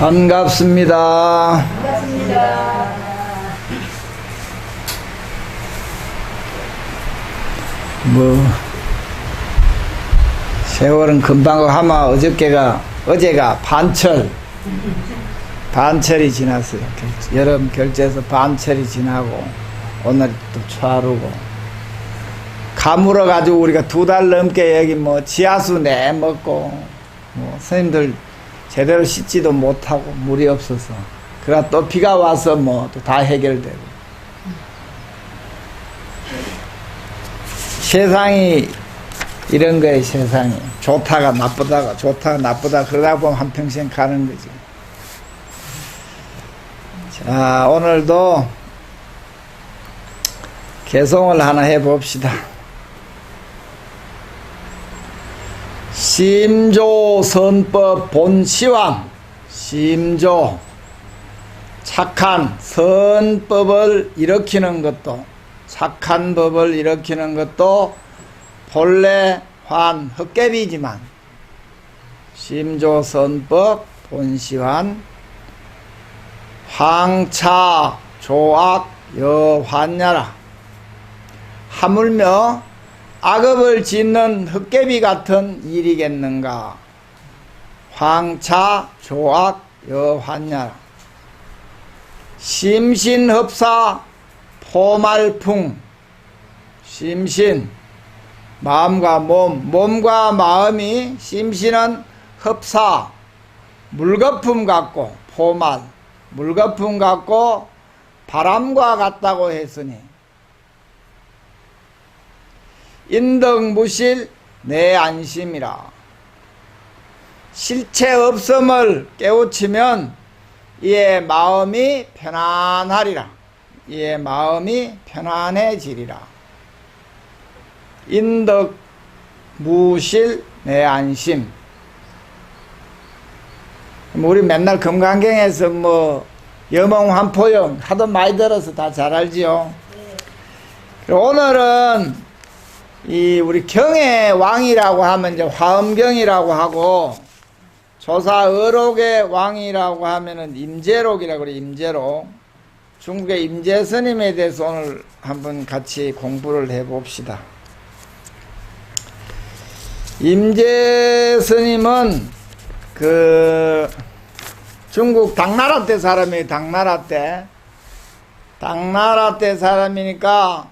반갑습니다. 반갑습니다. 세월은 금방 하마 어제가 반철이 지났어요. 여름 결제에서 반철이 지나고 오늘 또 초하루고 가물어 가지고 우리가 2달 넘게 여기 지하수 내먹고 선생님들 제대로 씻지도 못하고 물이 없어서 그러다 또 비가 와서 또 다 해결되고 세상이 이런 거예요. 세상이 좋다가 나쁘다 그러다 보면 한평생 가는 거죠. 자, 오늘도 개송을 하나 해봅시다. 심조선법 본시황. 심조 착한 선법을 일으키는 것도 착한 법을 일으키는 것도 본래 환 헛개비지만 심조선법 본시환 황차 조악 여환야라. 하물며 악업을 짓는 헛개비 같은 일이겠는가. 황차 조악 여환야라. 심신흡사 포말풍. 심신 마음과 몸과 마음이 심신은 흡사 물거품 같고 포말 물거품 같고 바람과 같다고 했으니 인덕무실 내 안심이라. 실체 없음을 깨우치면 이의 마음이 편안하리라. 이의 마음이 편안해지리라. 인덕무실 내 안심. 우리 맨날 금강경에서 여몽환포영 하도 많이 들어서 다 잘 알지요. 오늘은 우리 경의 왕이라고 하면 이제 화엄경이라고 하고 조사의록의 왕이라고 하면은 임재록이라고 그래. 임재록. 중국의 임재 스님에 대해서 오늘 한번 같이 공부를 해봅시다. 임재 스님은 중국 당나라 때 사람이에요. 당나라 때 사람이니까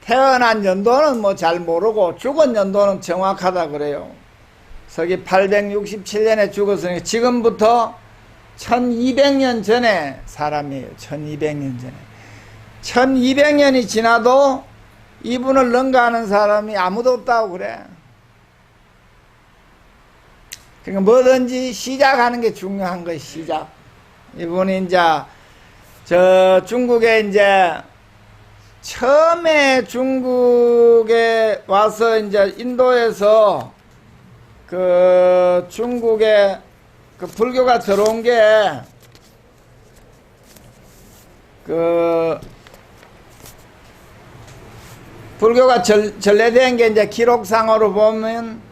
태어난 연도는 잘 모르고 죽은 연도는 정확하다 그래요. 서기 867년에 죽었으니까 지금부터 1200년 전에 사람이에요. 1200년 전에. 1200년이 지나도 이분을 능가하는 사람이 아무도 없다고 그래. 그러니까 뭐든지 시작하는 게 중요한 거예요. 시작. 이분이 이제 중국에 처음에 중국에 와서 인도에서 중국에 불교가 들어온 게 불교가 전래된 게 이제 기록상으로 보면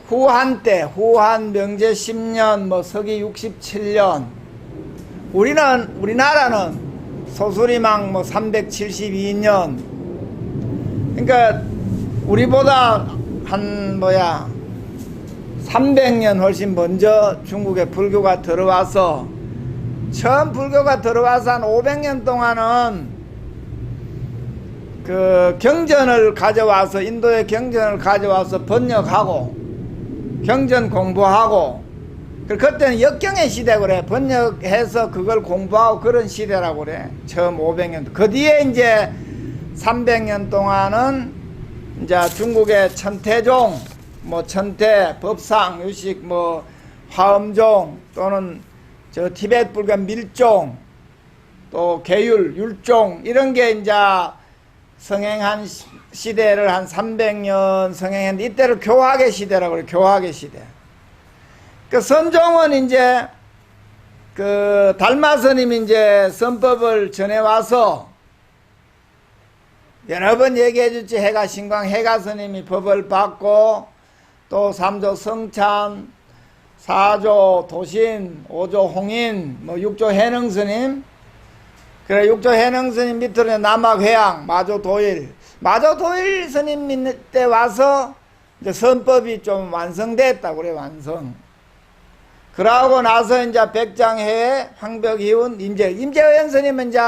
후한 명제 10년 서기 67년. 우리나라는 소수리망 372년. 그러니까 우리보다 한 300년 훨씬 먼저 중국에 불교가 들어와서 처음 불교가 들어와서 한 500년 동안은 경전을 가져와서 인도의 경전을 가져와서 번역하고 경전 공부하고 그때는 역경의 시대 그래. 번역해서 그걸 공부하고 그런 시대라고 그래. 처음 500년. 그 뒤에 이제 300년 동안은 이제 중국의 천태종, 천태, 법상, 유식, 화엄종 또는 티베트 불교 밀종, 또 계율, 율종 이런 게 이제 성행한 시대를 한 300년 성행했는데 이때를 교학의 시대라고 그래. 교학의 시대. 선종은 이제 달마 스님이 선법을 전해와서 여러 번 얘기해 줬지. 해가 스님이 법을 받고 또 삼조 성찬 4조 도신, 5조 홍인, 뭐 6조 해능스님, 그래 6조 해능스님 밑으로 남학회양, 마조도일, 마조도일 스님 밑에 와서 이제 선법이 좀 완성됐다 그래. 완성. 그러고 나서 이제 백장해에 황벽이운 임재의원 스님은 이제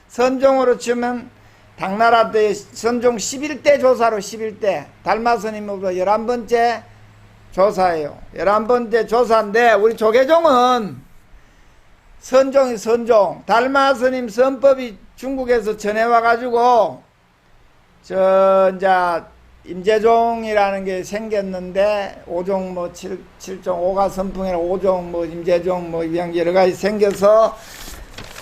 선종으로 치면 당나라 때 선종 11대 조사로 11대 달마 스님으로 11번째 조사예요. 11번째 조사인데 우리 조계종은 선종이 선종 달마 스님 선법이 중국에서 전해와 가지고 이제 임재종이라는 게 생겼는데 5종 뭐 7종 오가선풍이라 5종 뭐 임재종 뭐 여러 가지 생겨서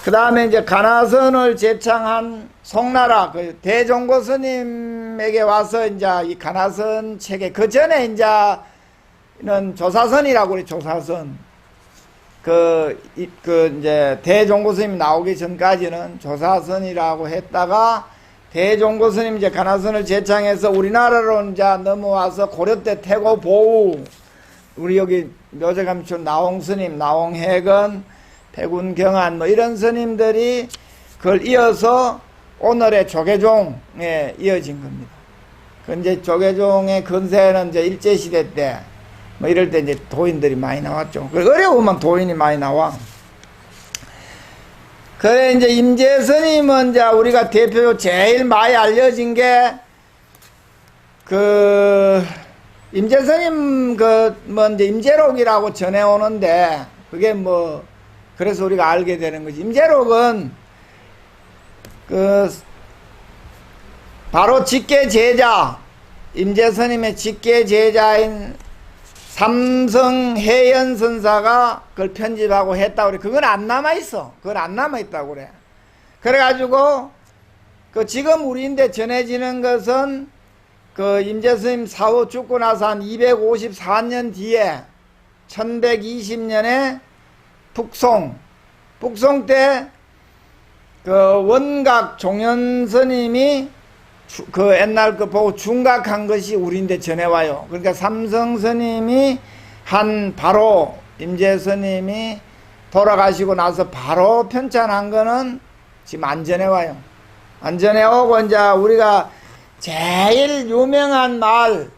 그 다음에 이제 가나선을 제창한 송나라 그 대종고 스님에게 와서 이제 이 가나선 체계 그 전에 이제는 조사선이라고 그래. 조사선 이제 대종고 스님이 나오기 전까지는 조사선이라고 했다가 대종고 스님 이제 가나선을 제창해서 우리나라로 이제 넘어와서 고려 때 태고 보우 우리 여기 묘제감춘 나홍 스님, 나홍해건, 백운 경안 뭐 이런 스님들이 그걸 이어서 오늘의 조계종에 이어진 겁니다. 그 이제 조계종의 근세는 이제 일제시대 때 뭐 이럴 때 이제 도인들이 많이 나왔죠. 어려우면 도인이 많이 나와. 그래 이제 임재 스님은 이제 우리가 대표로 제일 많이 알려진 게 임재 스님 뭐 이제 임재록이라고 전해오는데 그게 뭐 그래서 우리가 알게 되는 거지. 임재록은 바로 직계 제자 임재 스님의 직계 제자인 삼성해연 선사가 그걸 편집하고 했다고 그래. 그건 안 남아있어. 그건 안 남아있다고 그래. 그래가지고, 지금 우리인데 전해지는 것은, 임재스님 사후 죽고 나서 한 254년 뒤에, 1120년에 북송 때, 원각 종현 스님이 옛날 보고 중각한 것이 우리인데 전해와요. 그러니까 삼성 스님이 바로 임재 스님이 돌아가시고 나서 바로 편찬한 거는 지금 안 전해와요. 안 전해오고 이제 우리가 제일 유명한 말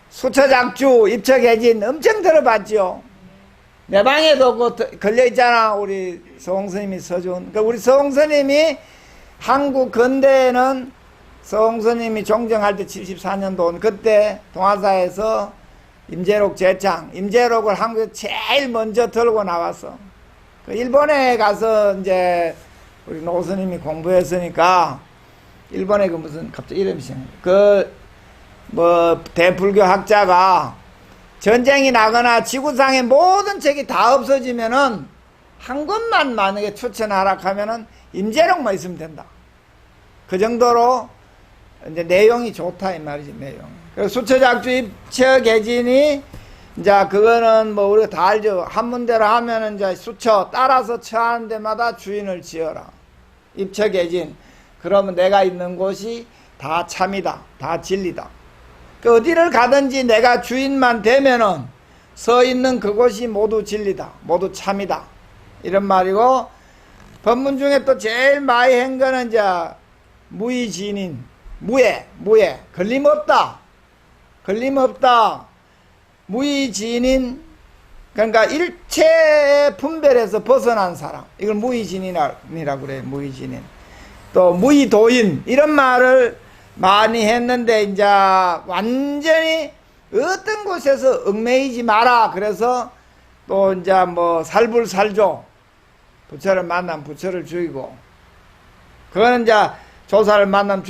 수처작주 입처개진 엄청 들어봤죠. 내 방에도 걸려있잖아. 우리 서홍 스님이 써준. 그러니까 우리 서홍 스님이 한국 근대에는 서홍 스님이 종정할 때 74년도 온 그때 동화사에서 임재록 제창, 임재록을 한국에 제일 먼저 들고 나왔어. 일본에 가서 이제 우리 노 스님이 공부했으니까 일본에 무슨 갑자기 이름이 생각나. 대불교 학자가 전쟁이 나거나 지구상의 모든 책이 다 없어지면은 한 권만 만약에 추천하라 하면은 임재록만 있으면 된다. 그 정도로 이제 내용이 좋다 이 말이지. 내용. 그래서 수처작주 입처개진이 이제 그거는 뭐 우리가 다 알죠. 한문대로 하면은 이제 수처 따라서 처하는 데마다 주인을 지어라. 입처개진. 그러면 내가 있는 곳이 다 참이다. 다 진리다. 어디를 가든지 내가 주인만 되면은 서 있는 그곳이 모두 진리다. 모두 참이다. 이런 말이고, 법문 중에 또 제일 많이 한 거는 이제 무의진인. 무예. 걸림없다. 무의진인. 그러니까 일체의 분별에서 벗어난 사람. 이걸 무의진인이라고 그래요. 무의진인. 또 무의도인. 이런 말을 많이 했는데, 이제 완전히 어떤 곳에서 얽매이지 마라. 그래서 또 이제 뭐 살불살조. 부처를 만나면 부처를 죽이고. 그거는 이제 조사를 만나면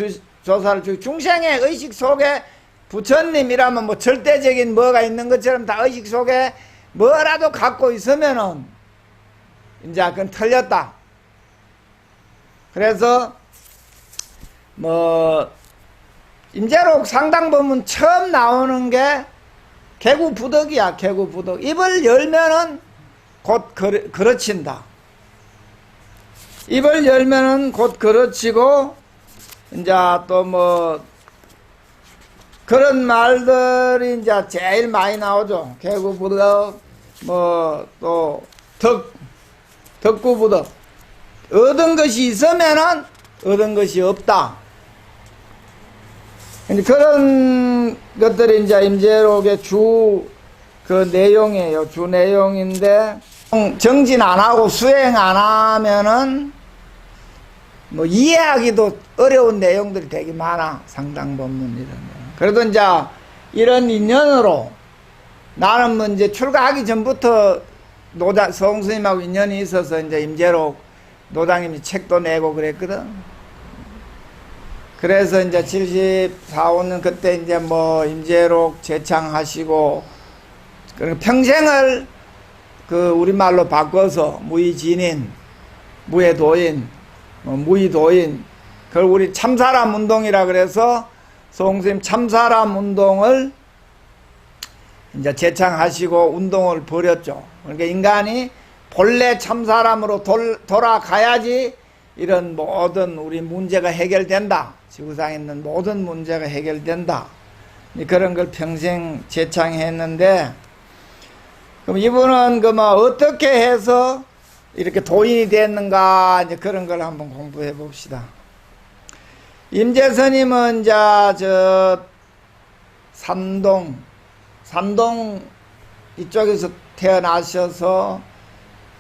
조사를 죽이고. 중생의 의식 속에 부처님이라면 뭐 절대적인 뭐가 있는 것처럼 다 의식 속에 뭐라도 갖고 있으면은 이제 그건 틀렸다. 그래서 뭐 임재록 상당법문 처음 나오는 게 개구부덕이야. 개구부덕. 입을 열면은 곧 그르친다. 입을 열면은 곧 그르치고 이제 또 뭐 그런 말들이 이제 제일 많이 나오죠. 개구부덕, 또 덕구부덕. 얻은 것이 있으면은 얻은 것이 없다. 그런 것들이 이제 임재록의 그 내용이에요. 주 내용인데, 정진 안 하고 수행 안 하면은, 이해하기도 어려운 내용들이 되게 많아. 상당법문 이런 거. 그래도 이제, 이런 인연으로, 나는 이제 출가하기 전부터 서홍스님하고 인연이 있어서 이제 임재록 노장님이 책도 내고 그랬거든. 그래서 이제 74, 5년 그때 이제 임재록 제창하시고, 평생을 우리말로 바꿔서 무의진인, 무의도인, 무의도인, 그걸 우리 참사람 운동이라 그래서 서홍스님 참사람 운동을 이제 제창하시고 운동을 벌였죠. 그러니까 인간이 본래 참사람으로 돌아가야지 이런 모든 우리 문제가 해결된다. 지구상에 있는 모든 문제가 해결된다. 그런 걸 평생 제창했는데, 그럼 이분은 어떻게 해서 이렇게 도인이 됐는가, 이제 그런 걸 한번 공부해 봅시다. 임재스님은 이제 산동 이쪽에서 태어나셔서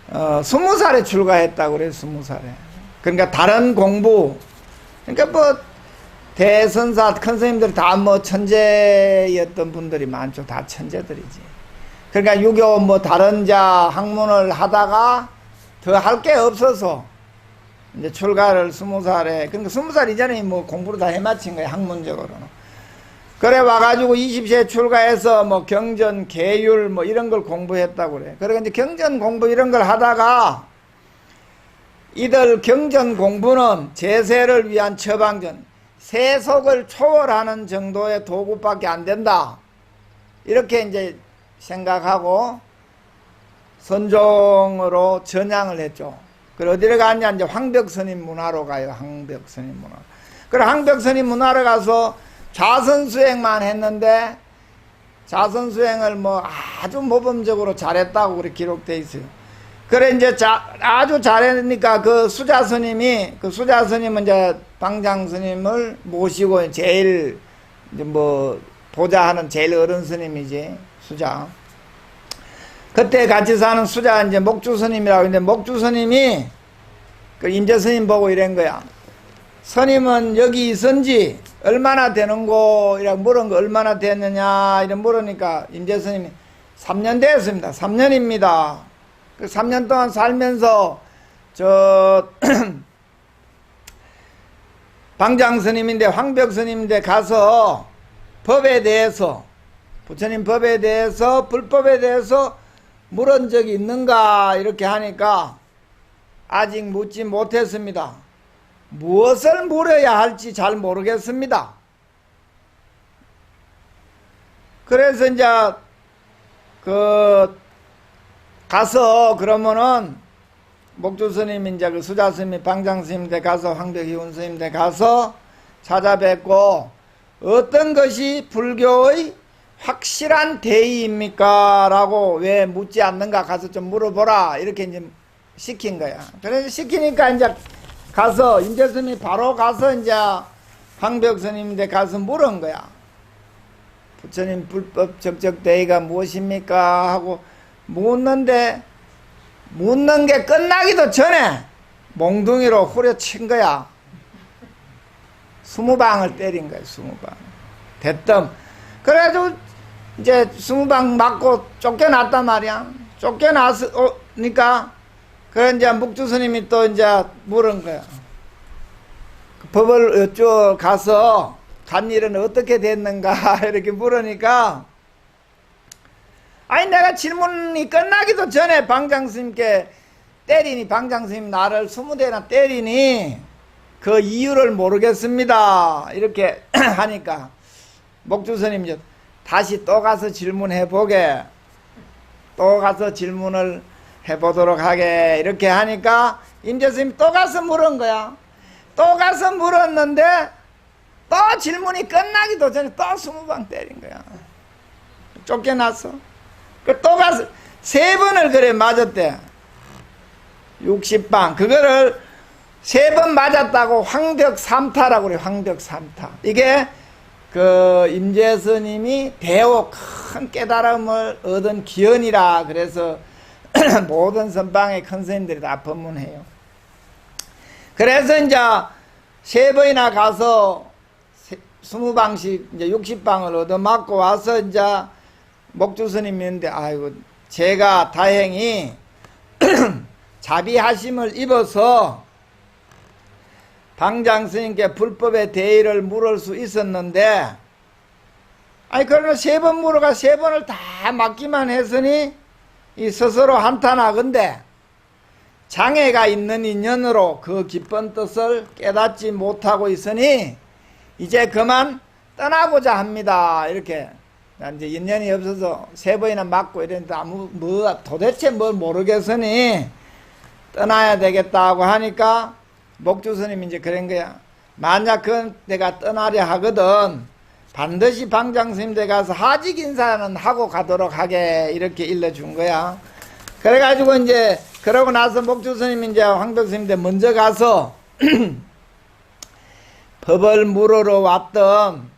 20살에 출가했다고 그래요. 20살에. 그러니까 다른 공부, 그러니까 대선사 큰 스님들 다 천재였던 분들이 많죠. 다 천재들이지. 그러니까 유교 다른 학문을 하다가 더 할 게 없어서 이제 출가를 20살에, 그러니까 20살 이전에 공부를 다 해마친 거예요. 학문적으로는. 그래 와가지고 20세에 출가해서 경전, 계율 이런 걸 공부했다고 그래. 그러니까 이제 경전 공부 이런 걸 하다가 이들 경전 공부는 제세를 위한 처방전, 세속을 초월하는 정도의 도구밖에 안 된다. 이렇게 이제 생각하고 선종으로 전향을 했죠. 그래 어디를 갔냐, 이제 황벽스님 문화로 가요. 황벽스님 문화. 그래 황벽스님 문화로 가서 자선수행만 했는데, 자선수행을 아주 모범적으로 잘했다고 그렇게 기록되어 있어요. 그래 이제 아주 잘했으니까 수자스님은 이제 방장스님을 모시고 제일 이제 보좌하는 제일 어른 스님이지, 수자. 그때 같이 사는 수자 이제 목주스님이라고 있는데, 목주스님이 임재스님 보고 이런 거야. 스님은 여기 있은지 얼마나 되는고 이라고 물은 거, 얼마나 됐느냐 이런 물으니까 임재스님이 3년 됐습니다. 3년입니다. 그 3년 동안 살면서 방장스님인데, 황벽스님인데 가서 법에 대해서, 부처님 법에 대해서, 불법에 대해서 물은 적이 있는가 이렇게 하니까 아직 묻지 못했습니다. 무엇을 물어야 할지 잘 모르겠습니다. 그래서 이제 가서 그러면은 목주스님 이제 수자스님, 방장스님한테 가서, 황벽희운스님한테 가서 찾아뵙고, 어떤 것이 불교의 확실한 대의입니까? 라고 왜 묻지 않는가 가서 좀 물어보라. 이렇게 이제 시킨 거야. 그래서 시키니까 이제 가서, 임재스님이 바로 가서 이제 황벽스님한테 가서 물은 거야. 부처님 불법 적적대의가 무엇입니까? 하고 묻는데, 묻는 게 끝나기도 전에 몽둥이로 후려친 거야. 20방을 때린 거야, 20방. 대뜸. 그래가지고 이제 20방 맞고 쫓겨났단 말이야. 쫓겨났으니까, 그래 이제 묵주스님이 또 이제 물은 거야. 그 법을 쭉 가서 간 일은 어떻게 됐는가 이렇게 물으니까, 아니 내가 질문이 끝나기도 전에 방장스님께 때리니, 방장스님 나를 20대나 때리니 그 이유를 모르겠습니다 이렇게 하니까 목주스님이 다시 또 가서 질문해 보게, 또 가서 질문을 해보도록 하게 이렇게 하니까 임재스님이 또 가서 물은 거야. 또 가서 물었는데 또 질문이 끝나기도 전에 또 20방 때린 거야. 쫓겨났어. 또 가서 3번을 그래 맞았대. 60방. 그거를 3번 맞았다고 황벽삼타라고 그래. 황벽삼타. 이게 그 임재스님이 대오 큰 깨달음을 얻은 기원이라 그래서 모든 선방의 큰 스님들이 다 법문해요. 그래서 이제 3번이나 가서 20방씩 이제 60방을 얻어맞고 와서 이제 목주 스님이 있는데, 아이고, 제가 다행히 자비하심을 입어서 방장 스님께 불법의 대의를 물을 수 있었는데, 아니, 그러면 3번 물어가 3번을 다 맞기만 했으니, 이 스스로 한탄하건대, 장애가 있는 인연으로 그 깊은 뜻을 깨닫지 못하고 있으니, 이제 그만 떠나고자 합니다. 이렇게. 이제 인연이 없어서 3번이나 맞고 이랬는데 도대체 뭘 모르겠으니 떠나야 되겠다고 하니까 목주 스님이 이제 그런 거야. 만약 내가 떠나려 하거든 반드시 방장 스님 댁 가서 하직 인사는 하고 가도록 하게 이렇게 일러준 거야. 그래가지고 이제 그러고 나서 목주 스님이 이제 황벽 스님 댁 먼저 가서 법을 물으러 왔던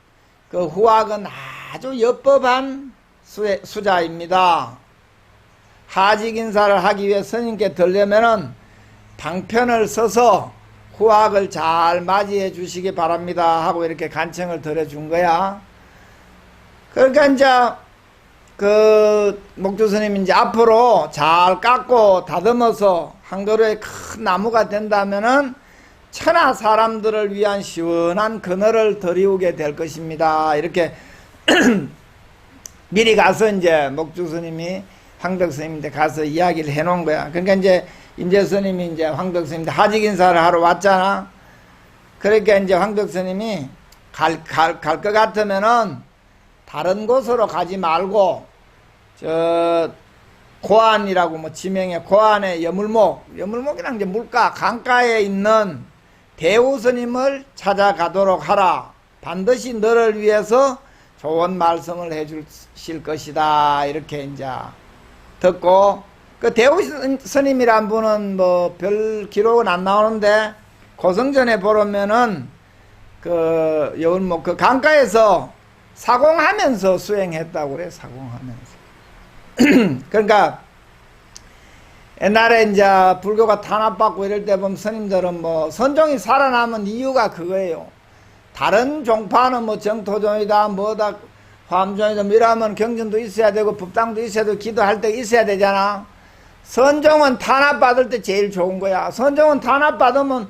그 후학은 아주 옅법한 수자입니다. 하직 인사를 하기 위해 스님께 들려면은 방편을 써서 후학을 잘 맞이해 주시기 바랍니다 하고 이렇게 간청을 드려준 거야. 그러니까 이제 그 목주 스님이 이제 앞으로 잘 깎고 다듬어서 한 그루의 큰 나무가 된다면은 천하 사람들을 위한 시원한 그늘을 들이우게 될 것입니다. 이렇게 미리 가서 이제 목주 스님이 황벽 스님한테 가서 이야기를 해 놓은 거야. 그러니까 이제 임재 스님이 이제 황벽 스님한테 하직 인사를 하러 왔잖아. 그러니까 이제 황벽 스님이 갈 것 같으면은 다른 곳으로 가지 말고 저 고안이라고 뭐 지명해. 고안의 여물목이랑 이제 물가 강가에 있는 대우 스님을 찾아가도록 하라. 반드시 너를 위해서 좋은 말씀을 해주실 것이다. 이렇게 이제 듣고, 그 대우 스님이란 분은 뭐 별 기록은 안 나오는데 고성전에 보면은 그 여울목 그 강가에서 사공하면서 수행했다고 그래. 사공하면서. 그러니까 옛날에 이제 불교가 탄압받고 이럴 때 보면 스님들은 뭐 선종이 살아남은 이유가 그거예요. 다른 종파는 뭐 정토종이다 뭐다 화엄종이다 뭐 이러면 경전도 있어야 되고 법당도 있어야 되고 기도할 때 있어야 되잖아. 선종은 탄압받을 때 제일 좋은 거야. 선종은 탄압받으면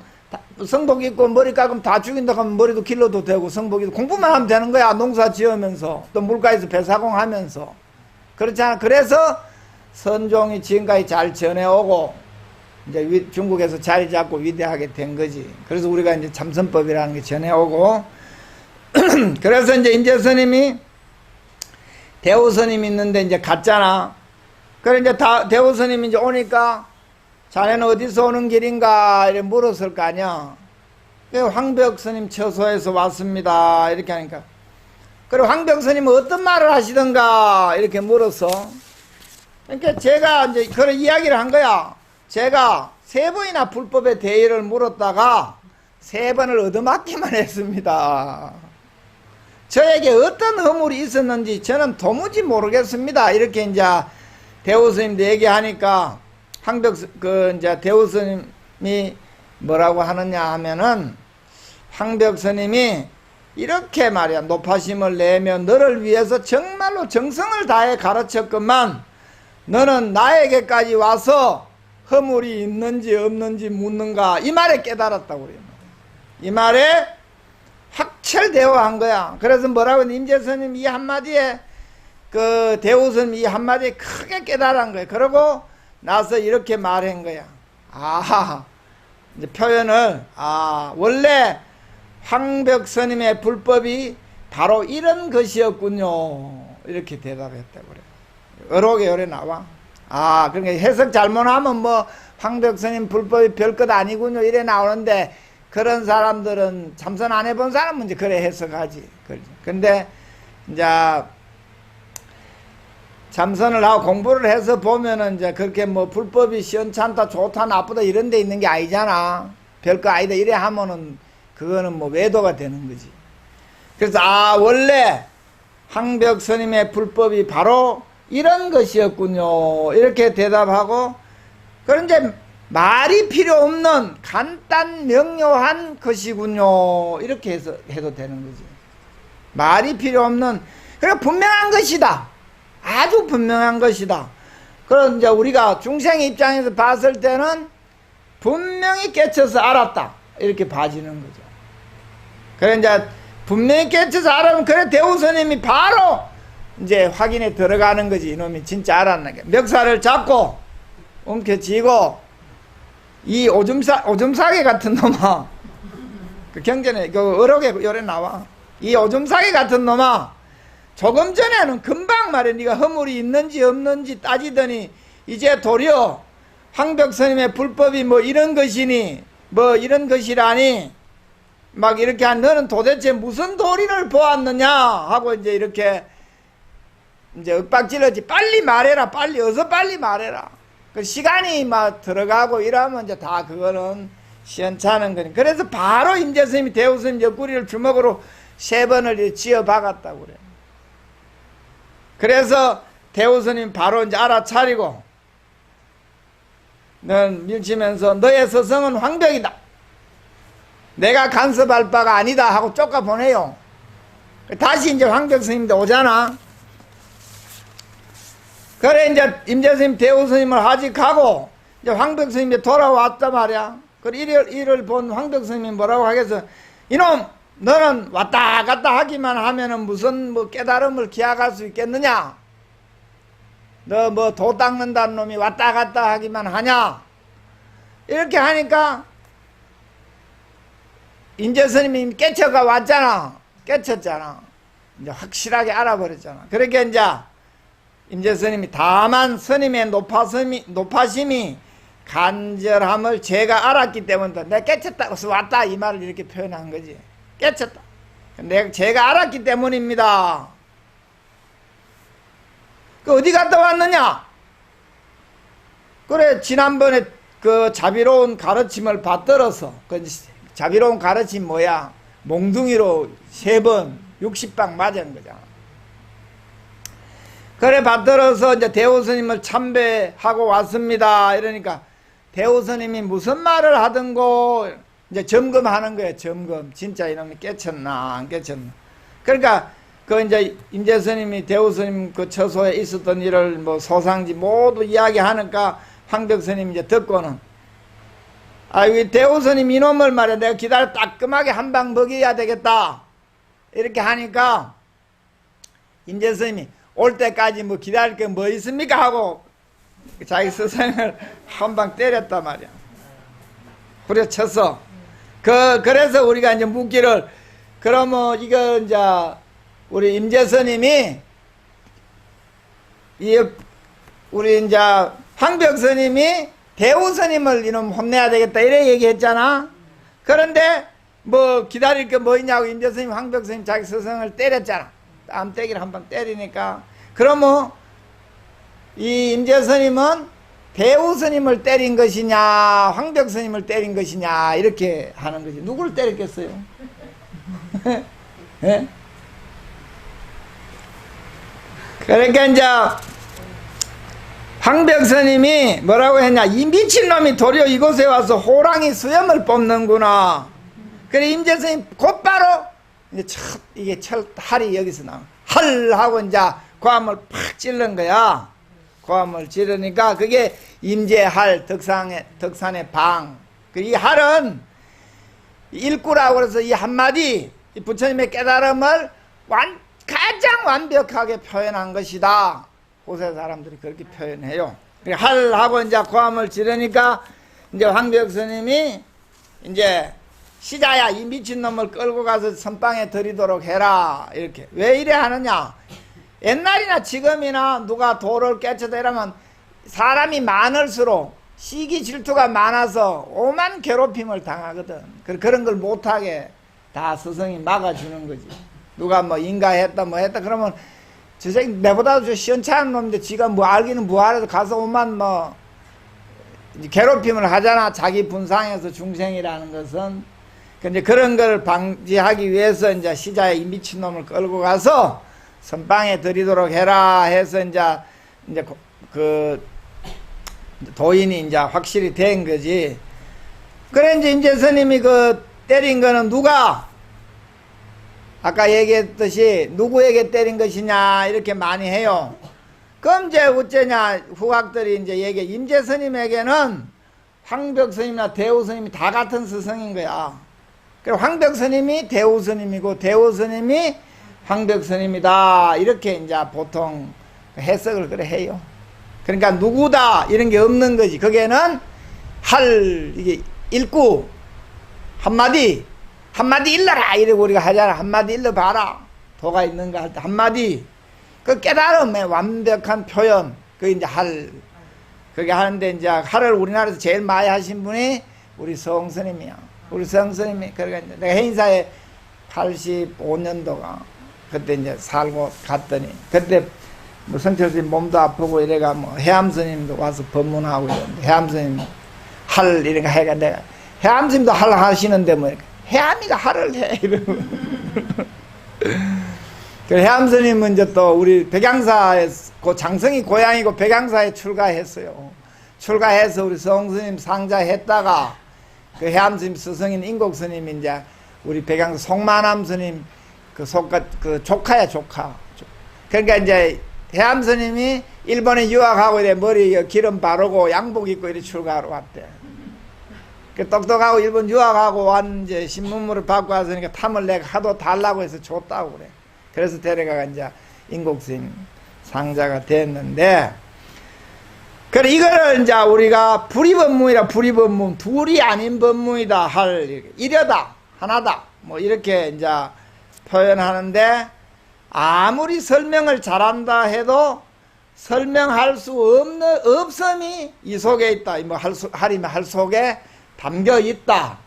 성복 입고 머리 깎으면 다 죽인다 하면 머리도 길러도 되고 성복이 공부만 하면 되는 거야. 농사 지으면서 또 물가에서 배사공하면서. 그렇잖아. 그래서 선종이 지금까지 잘 전해오고 이제 중국에서 자리 잡고 위대하게 된 거지. 그래서 우리가 이제 참선법이라는 게 전해오고 그래서 이제 임재 스님이 대우 스님이 있는데 이제 갔잖아. 그래 이제 대우 스님이 이제 오니까 자네는 어디서 오는 길인가 이렇게 물었을 거 아니야. 황벽 스님 처소에서 왔습니다. 이렇게 하니까 그리고 황벽 스님은 어떤 말을 하시던가 이렇게 물었어. 그러니까 제가 이제 그런 이야기를 한 거야. 제가 3번이나 불법의 대의를 물었다가 3번을 얻어맞기만 했습니다. 저에게 어떤 허물이 있었는지 저는 도무지 모르겠습니다. 이렇게 이제 대우 스님도 얘기하니까 황벽 이제 대우 스님이 뭐라고 하느냐 하면은 황벽 스님이 이렇게 말이야. 높아심을 내며 너를 위해서 정말로 정성을 다해 가르쳤건만 너는 나에게까지 와서 허물이 있는지 없는지 묻는가. 이 말에 깨달았다고 그래요. 이 말에 확철되어 한 거야. 그래서 뭐라고 임재 스님 이 한마디에 그 대우 스님 이 한마디에 크게 깨달은 거야. 그러고 나서 이렇게 말한 거야. 이제 표현을 원래 황벽 스님의 불법이 바로 이런 것이었군요. 이렇게 대답했다고 그래요. 어록에 요래 나와. 그러니까 해석 잘못하면 뭐 황벽 스님 불법이 별것 아니군요 이래 나오는데 그런 사람들은 참선 안 해본 사람은 이제 그래 해석하지. 근데 이제 참선을 하고 공부를 해서 보면은 이제 그렇게 뭐 불법이 시원찮다, 좋다, 나쁘다 이런 데 있는 게 아니잖아. 별거 아니다 이래 하면은 그거는 뭐 외도가 되는 거지. 그래서 원래 황벽 스님의 불법이 바로 이런 것이었군요. 이렇게 대답하고, 그런 이제 말이 필요 없는 간단 명료한 것이군요. 이렇게 해도 되는 거지. 말이 필요 없는, 그래 분명한 것이다. 아주 분명한 것이다. 그럼 이제 우리가 중생 입장에서 봤을 때는 분명히 깨쳐서 알았다. 이렇게 봐지는 거죠. 그래 이제 분명히 깨쳐서 알으면 그래 대우스님이 바로 이제 확인에 들어가는 거지. 이놈이 진짜 알았나. 멱살을 잡고 움켜쥐고 이 오줌사개 같은 놈아, 그 경전에 그 어록에 요래 나와. 이 오줌사개 같은 놈아, 조금 전에는 금방 말해 네가 허물이 있는지 없는지 따지더니 이제 도리어 황벽 스님의 불법이 뭐 이런 것이니 뭐 이런 것이라니 막 이렇게 한, 너는 도대체 무슨 도리를 보았느냐 하고 이제 이렇게 이제 윽박질렀지. 빨리 말해라, 빨리, 어서 빨리 말해라. 그 시간이 막 들어가고 이러면 이제 다 그거는 시원찮은 거니. 그래서 바로 임재스님이 대우스님 옆구리를 주먹으로 3번을 지어 박았다고 그래. 그래서 대우스님 바로 이제 알아차리고, 넌 밀치면서 너의 서성은 황벽이다. 내가 간섭할 바가 아니다 하고 쫓아보내요. 다시 이제 황벽 스님도 오잖아. 그래 이제 임재스님 대우스님을 하직하고 이제 황벽 스님이 돌아왔단 말이야. 그래 이를 본 황벽 스님이 뭐라고 하겠어? 이놈 너는 왔다 갔다 하기만 하면은 무슨 뭐 깨달음을 기약할 수 있겠느냐? 너 뭐 도 닦는다는 놈이 왔다 갔다 하기만 하냐? 이렇게 하니까 임재스님이 깨쳐가 왔잖아. 깨쳤잖아. 이제 확실하게 알아버렸잖아. 그러니까 이제 임재스님이 다만 스님의 높아심이 간절함을 제가 알았기 때문에 내가 깨쳤다고 왔다 이 말을 이렇게 표현한 거지. 깨쳤다. 제가 알았기 때문입니다. 그 어디 갔다 왔느냐? 그래 지난번에 그 자비로운 가르침을 받들어서, 그 자비로운 가르침 뭐야? 몽둥이로 3번 60방 맞은 거잖아. 그래 받들어서 이제 대우스님을 참배하고 왔습니다. 이러니까 대우스님이 무슨 말을 하든고 이제 점검하는 거예요. 점검. 진짜 이놈이 깨쳤나 안 깨쳤나. 그러니까 그 이제 임재스님이 대우스님 그 처소에 있었던 일을 뭐 소상지 모두 이야기하니까 황벽스님 이제 듣고는, 이 대우스님 이놈을 말이야 내가 기다려 따끔하게 한 방 먹여야 되겠다. 이렇게 하니까 임재스님이 올 때까지 뭐 기다릴 게 뭐 있습니까 하고 자기 스승을 한 방 때렸단 말이야. 후려쳐서. 그래서 우리가 이제 묻기를, 그러면 이거 이제 우리 임재스님이 우리 이제 황벽스님이 대우스님을 이놈 혼내야 되겠다 이래 얘기했잖아. 그런데 뭐 기다릴 게 뭐 있냐고 임재스님 황벽스님 자기 스승을 때렸잖아. 땀때기를 한 방 때리니까, 그러면 이 임재스님은 대우스님을 때린 것이냐 황벽스님을 때린 것이냐 이렇게 하는 거지. 누구를 때렸겠어요? 예? 그러니까 이제 황벽스님이 뭐라고 했냐? 이 미친놈이 도리어 이곳에 와서 호랑이 수염을 뽑는구나. 그래 임재스님 곧바로 이제 이게 활이 여기서 나와. 활 하고 이제 고함을 팍 찔른 거야. 고함을 찌르니까 그게 임재할, 덕산의 방. 이 할은 일구라고 그래서 이 한마디 이 부처님의 깨달음을 가장 완벽하게 표현한 것이다. 호세 사람들이 그렇게 표현해요. 할하고 이제 고함을 지르니까 이제 황벽스님이 이제 시자야 이 미친놈을 끌고 가서 선방에 들이도록 해라. 이렇게. 왜 이래 하느냐? 옛날이나 지금이나 누가 도를 깨쳐다 이러면 사람이 많을수록 시기 질투가 많아서 오만 괴롭힘을 당하거든. 그런 걸 못하게 다 스승이 막아주는 거지. 누가 뭐 인가했다 뭐 했다 그러면 저 새끼 내보다도 시원찮은 놈인데 지가 뭐 알기는 뭐하래도 가서 오만 뭐 괴롭힘을 하잖아. 자기 분상에서 중생이라는 것은. 근데 그런 걸 방지하기 위해서 이제 시자에 이 미친놈을 끌고 가서 선방에 들이도록 해라 해서 이제 그 도인이 이제 확실히 된 거지. 그래 이제 임재 스님이 그 때린 거는 누가 아까 얘기했듯이 누구에게 때린 것이냐 이렇게 많이 해요. 그럼 이제 어째냐 후각들이 이제 얘기해. 임재 스님에게는 황벽 스님이나 대우 스님이 다 같은 스승인 거야. 그리고 황벽 스님이 대우 스님이고 대우 스님이 황벽 스님이다 이렇게 이제 보통 해석을 그래 해요. 그러니까 누구다 이런 게 없는 거지. 거기에는 이게 일구 한마디 일러라 이러고 우리가 하잖아. 한마디 일러봐라. 도가 있는가 할 때 한마디 그 깨달음의 완벽한 표현 그 이제 그게 하는데 이제 할을 우리나라에서 제일 많이 하신 분이 우리 성스님이야. 우리 성스님이 그러니까 이제 내가 해인사에 85년도가 그때 이제 살고 갔더니 그때 뭐 성철스님 몸도 아프고 이래가 뭐 해암스님도 와서 법문하고 이러는데 해암스님 이런 거 해가 내가 해암스님도 하시는데 뭐 해암이가 할을 해 이러고 그 해암스님은 이제 또 우리 백양사에 장성이 고향이고 백양사에 출가했어요. 출가해서 우리 성스님 상자했다가 그 해암스님 스승인 인곡스님이 이제 우리 백양사 송만암 스님 그 조카야 조카. 그러니까 이제 해암스님이 일본에 유학하고 이래 머리 기름 바르고 양복 입고 이래 출가하러 왔대. 그 똑똑하고 일본 유학하고 완 이제 신문물을 받고 왔으니까 탐을 내가 하도 달라고 해서 줬다고 그래. 그래서 데려가 이제 인곡스님 상자가 됐는데, 그래 이거를 이제 우리가 불이법문이라 불이법문 둘이 아닌 법문이다 할 이려다 하나다 뭐 이렇게 이제 표현하는데, 아무리 설명을 잘한다 해도 설명할 수 없음이 이 속에 있다. 뭐 할이면 할 속에 담겨 있다.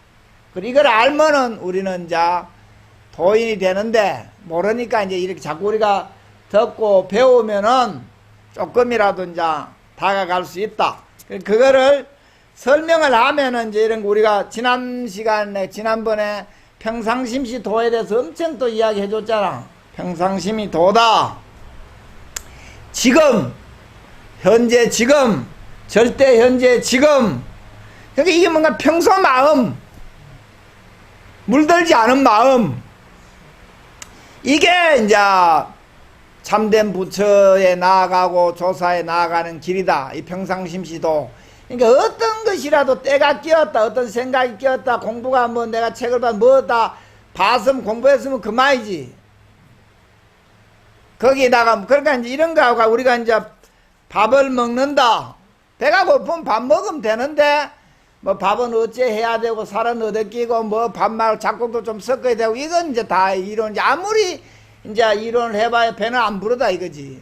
그리고 이걸 알면은 우리는 이제 도인이 되는데, 모르니까 이제 이렇게 자꾸 우리가 듣고 배우면은 조금이라도 이제 다가갈 수 있다. 그거를 설명을 하면은 이제 이런 거 우리가 지난번에 평상심시 도에 대해서 엄청 또 이야기 해줬잖아. 평상심이 도다. 지금, 현재 지금, 절대 현재 지금. 그러니까 이게 뭔가 평소 마음, 물들지 않은 마음. 이게 이제 참된 부처에 나아가고 조사에 나아가는 길이다. 이 평상심시도. 그러니까 어떤 것이라도 때가 끼었다, 어떤 생각이 끼었다, 공부가 뭐 내가 책을 뭐다 봤으면 공부했으면 그만이지. 거기다가 그러니까 이제 이런 거하고 우리가 이제 밥을 먹는다. 배가 고프면 밥 먹으면 되는데 뭐 밥은 어째 해야 되고 살은 어디 끼고 뭐 밥 말고 작곡도 좀 섞어야 되고 이건 이제 다 이론. 아무리 이제 이론을 해봐야 배는 안 부르다 이거지.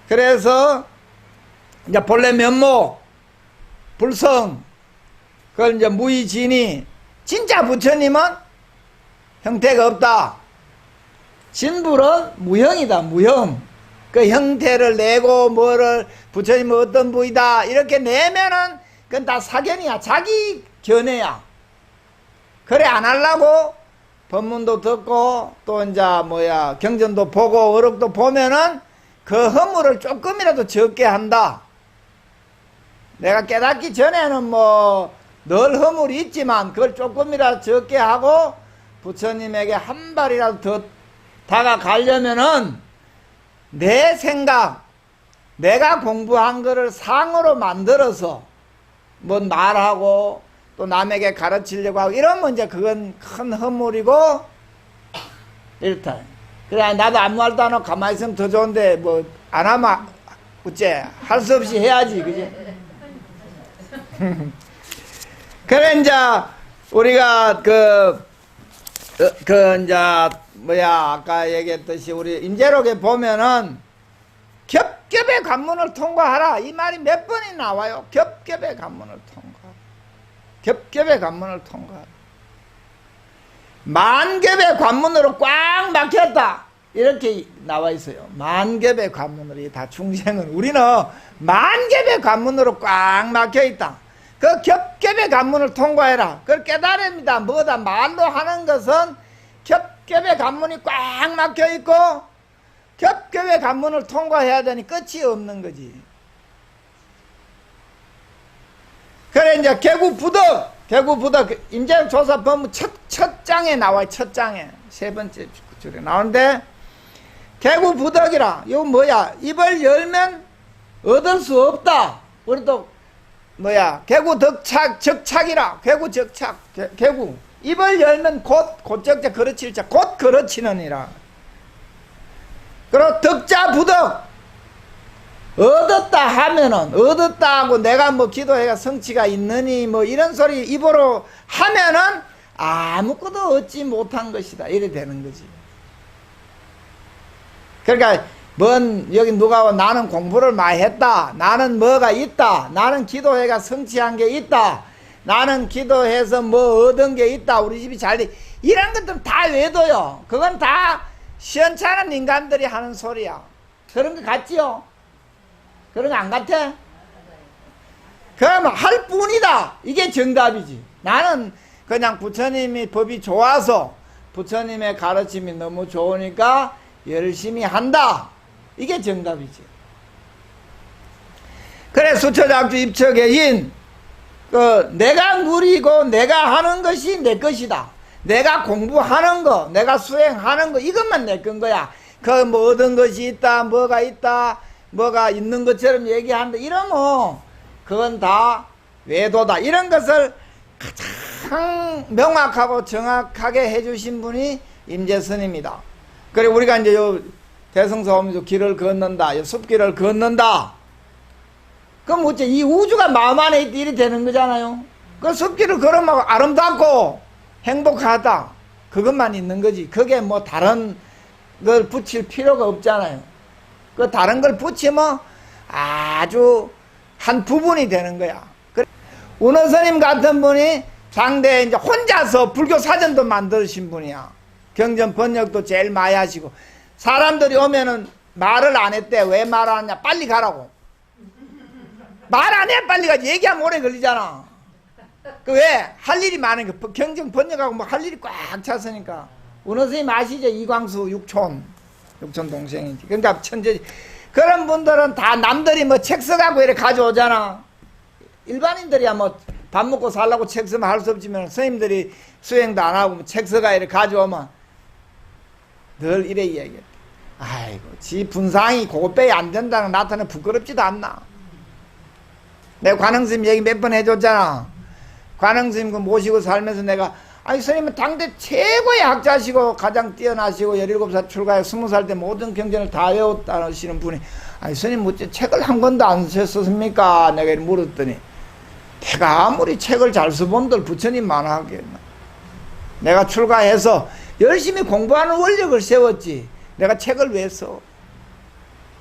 그래서 이제 본래 면목 불성 그걸 이제 무의진이 진짜 부처님은 형태가 없다. 진불은 무형이다. 무형. 그 형태를 내고 뭐를 부처님은 어떤 부이다 이렇게 내면은 그건 다 사견이야. 자기 견해야. 그래 안 하려고 법문도 듣고 또 이제 경전도 보고 어록도 보면은 그 허물을 조금이라도 적게 한다. 내가 깨닫기 전에는 뭐 늘 허물이 있지만 그걸 조금이라도 적게 하고 부처님에게 한 발이라도 더 다가가려면은 내 생각, 내가 공부한 거를 상으로 만들어서 뭐 말하고 또 남에게 가르치려고 하고 이러면 이제 그건 큰 허물이고 이렇다. 그래 나도 아무 말도 안 하고 가만히 있으면 더 좋은데 뭐 안 하면 어째 할 수 없이 해야지, 그지? 그래 이제 우리가 이제 아까 얘기했듯이 우리 임재록에 보면은 겹겹의 관문을 통과하라. 이 말이 몇 번이 나와요. 겹겹의 관문을 통과하라. 겹겹의 관문을 통과하라. 만겹의 관문으로 꽉 막혔다. 이렇게 나와 있어요. 만겹의 관문으로. 다 중생은 우리는 만겹의 관문으로 꽉 막혀 있다. 그 겹겹의 관문을 통과해라. 그걸 깨달습니다. 뭐다? 말로 하는 것은 겹겹의 관문이 꽉 막혀 있고 겹겹의 관문을 통과해야 되니 끝이 없는 거지. 그래 이제 개구부덕 임재조사 법문 첫 장에 나와요. 첫 장에 세 번째 줄에 나오는데 개구부덕이라. 이거 뭐야? 입을 열면 얻을 수 없다. 우리도 뭐야? 개구덕착 적착이라. 개구적착 개구 입을 열면 곧 적자 그르칠자 곧 그르치느니라. 그리고 덕자부덕 얻었다 하면은 얻었다 하고 내가 뭐 기도해가 성취가 있느니 뭐 이런 소리 입으로 하면은 아무것도 얻지 못한 것이다. 이래 되는 거지. 그러니까 여기 누가 와 나는 공부를 많이 했다. 나는 뭐가 있다. 나는 기도해가 성취한 게 있다. 나는 기도해서 뭐 얻은 게 있다. 우리 집이 잘 돼. 이런 것들은 다 외도요. 그건 다 시원찮은 인간들이 하는 소리야. 그런 거 같지요? 그런 거 안 같아? 그러면 할 뿐이다. 이게 정답이지. 나는 그냥 부처님이 법이 좋아서 부처님의 가르침이 너무 좋으니까 열심히 한다. 이게 정답이지. 그래 수처작주 입처계인 내가 누리고 내가 하는 것이 내 것이다. 내가 공부하는 거, 내가 수행하는 거 이것만 내 건 거야. 그 뭐 얻은 것이 있다, 뭐가 있다, 뭐가 있는 것처럼 얘기한다. 이러면 그건 다 외도다. 이런 것을 가장 명확하고 정확하게 해주신 분이 임재스님이다. 그래 우리가 이제 요 대성사 오면서 길을 걷는다, 요 숲길을 걷는다. 그럼 어째 이 우주가 마음 안에 있다 일이 되는 거잖아요. 그 숲길을 걸으면 아름답고 행복하다. 그것만 있는 거지. 그게 뭐 다른 걸 붙일 필요가 없잖아요. 그 다른 걸 붙이면 아주 한 부분이 되는 거야. 운어스님 같은 분이 당대에 이제 혼자서 불교 사전도 만드신 분이야. 경전 번역도 제일 많이 하시고 사람들이 오면은 말을 안 했대. 왜 말 안 하냐? 빨리 가라고. 말 안 해 빨리 가지. 얘기하면 오래 걸리잖아. 그 왜? 할 일이 많으니까. 경전 번역하고 뭐 할 일이 꽉 찼으니까. 운어스님 아시죠? 이광수 육촌 동생이지. 그러니까 천재지. 그런 분들은 다 남들이 뭐 책 써갖고 이렇게 가져오잖아. 일반인들이야 뭐 밥 먹고 살라고 책 쓰면 할 수 없지만 스님들이 수행도 안 하고 뭐 책 써가 이렇게 가져오면 늘 이래 얘기해. 아이고 지 분상이 그것빼이 안 된다는 나타내 부끄럽지도 않나. 내가 관흥스님 얘기 몇 번 해줬잖아. 관흥스님 그 모시고 살면서 내가 아니 스님은 당대 최고의 학자시고 가장 뛰어나시고 17살 출가해 20살 때 모든 경전을 다 외웠다시는 분이 아니 스님 어째 책을 한 권도 안 썼습니까? 내가 이렇게 물었더니 내가 아무리 책을 잘 써본들 부처님만 하겠나. 내가 출가해서 열심히 공부하는 원력을 세웠지 내가 책을 왜 써?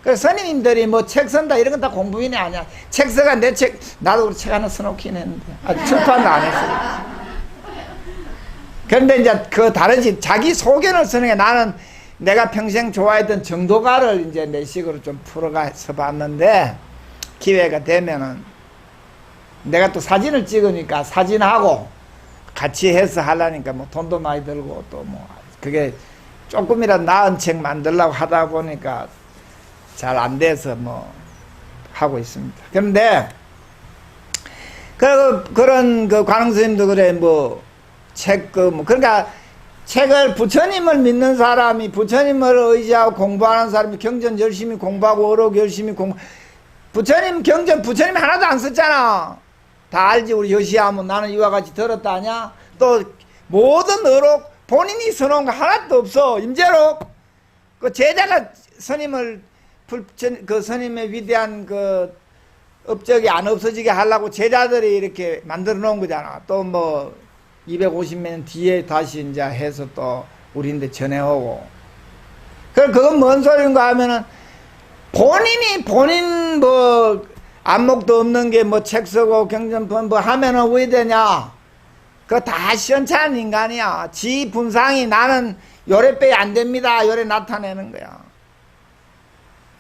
그래서 스님들이 뭐 책 쓴다 이런 건 다 공부인이 아니야. 책 써가 내 책 나도 책 하나 써놓긴 했는데 아직 출판도 안 했어요. 그런데 이제 그 다르지. 자기 소견을 쓰는 게 나는 내가 평생 좋아했던 정도가를 이제 내 식으로 좀 풀어가서 봤는데 기회가 되면은 내가 또 사진을 찍으니까 사진하고 같이 해서 하려니까 뭐 돈도 많이 들고 또 뭐 그게 조금이라도 나은 책 만들려고 하다 보니까 잘 안 돼서 뭐 하고 있습니다. 그런데 그런 그 관흥스님도 그래 뭐 책 그러니까 책을 부처님을 믿는 사람이 부처님을 의지하고 공부하는 사람이 경전 열심히 공부하고 어록 열심히 부처님 경전 부처님 하나도 안 썼잖아. 다 알지. 우리 여시하면 나는 이와 같이 들었다 하냐. 또 모든 어록 본인이 써놓은 거 하나도 없어. 임재록 그 제자가 스님을 그 스님의 위대한 그 업적이 안 없어지게 하려고 제자들이 이렇게 만들어 놓은 거잖아. 또 뭐 250년 뒤에 다시 이제 해서 또 우리한테 전해오고. 그건 뭔 소리인가 하면은 본인 뭐 안목도 없는 게 뭐 책 쓰고 경전폰 뭐 하면은 왜 되냐? 그거 다 시원찮은 인간이야. 지 분상이 나는 요래빼 안 됩니다. 요래 나타내는 거야.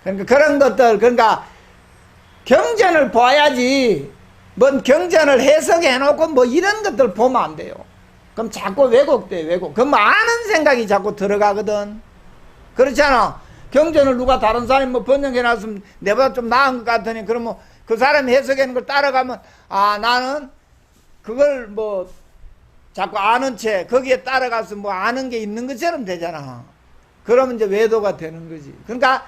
그러니까 그런 것들, 그러니까 경전을 봐야지. 뭔 경전을 해석해 놓고 뭐 이런 것들 보면 안 돼요. 그럼 자꾸 왜곡돼, 왜곡. 그럼 아는 생각이 자꾸 들어가거든. 그렇잖아. 경전을 누가 다른 사람이 뭐 번역해 놨으면 내보다 좀 나은 것 같으니, 그러면 그 사람이 해석하는 걸 따라가면, 아, 나는 그걸 뭐 자꾸 아는 채 거기에 따라가서 뭐 아는 게 있는 것처럼 되잖아. 그러면 이제 외도가 되는 거지. 그러니까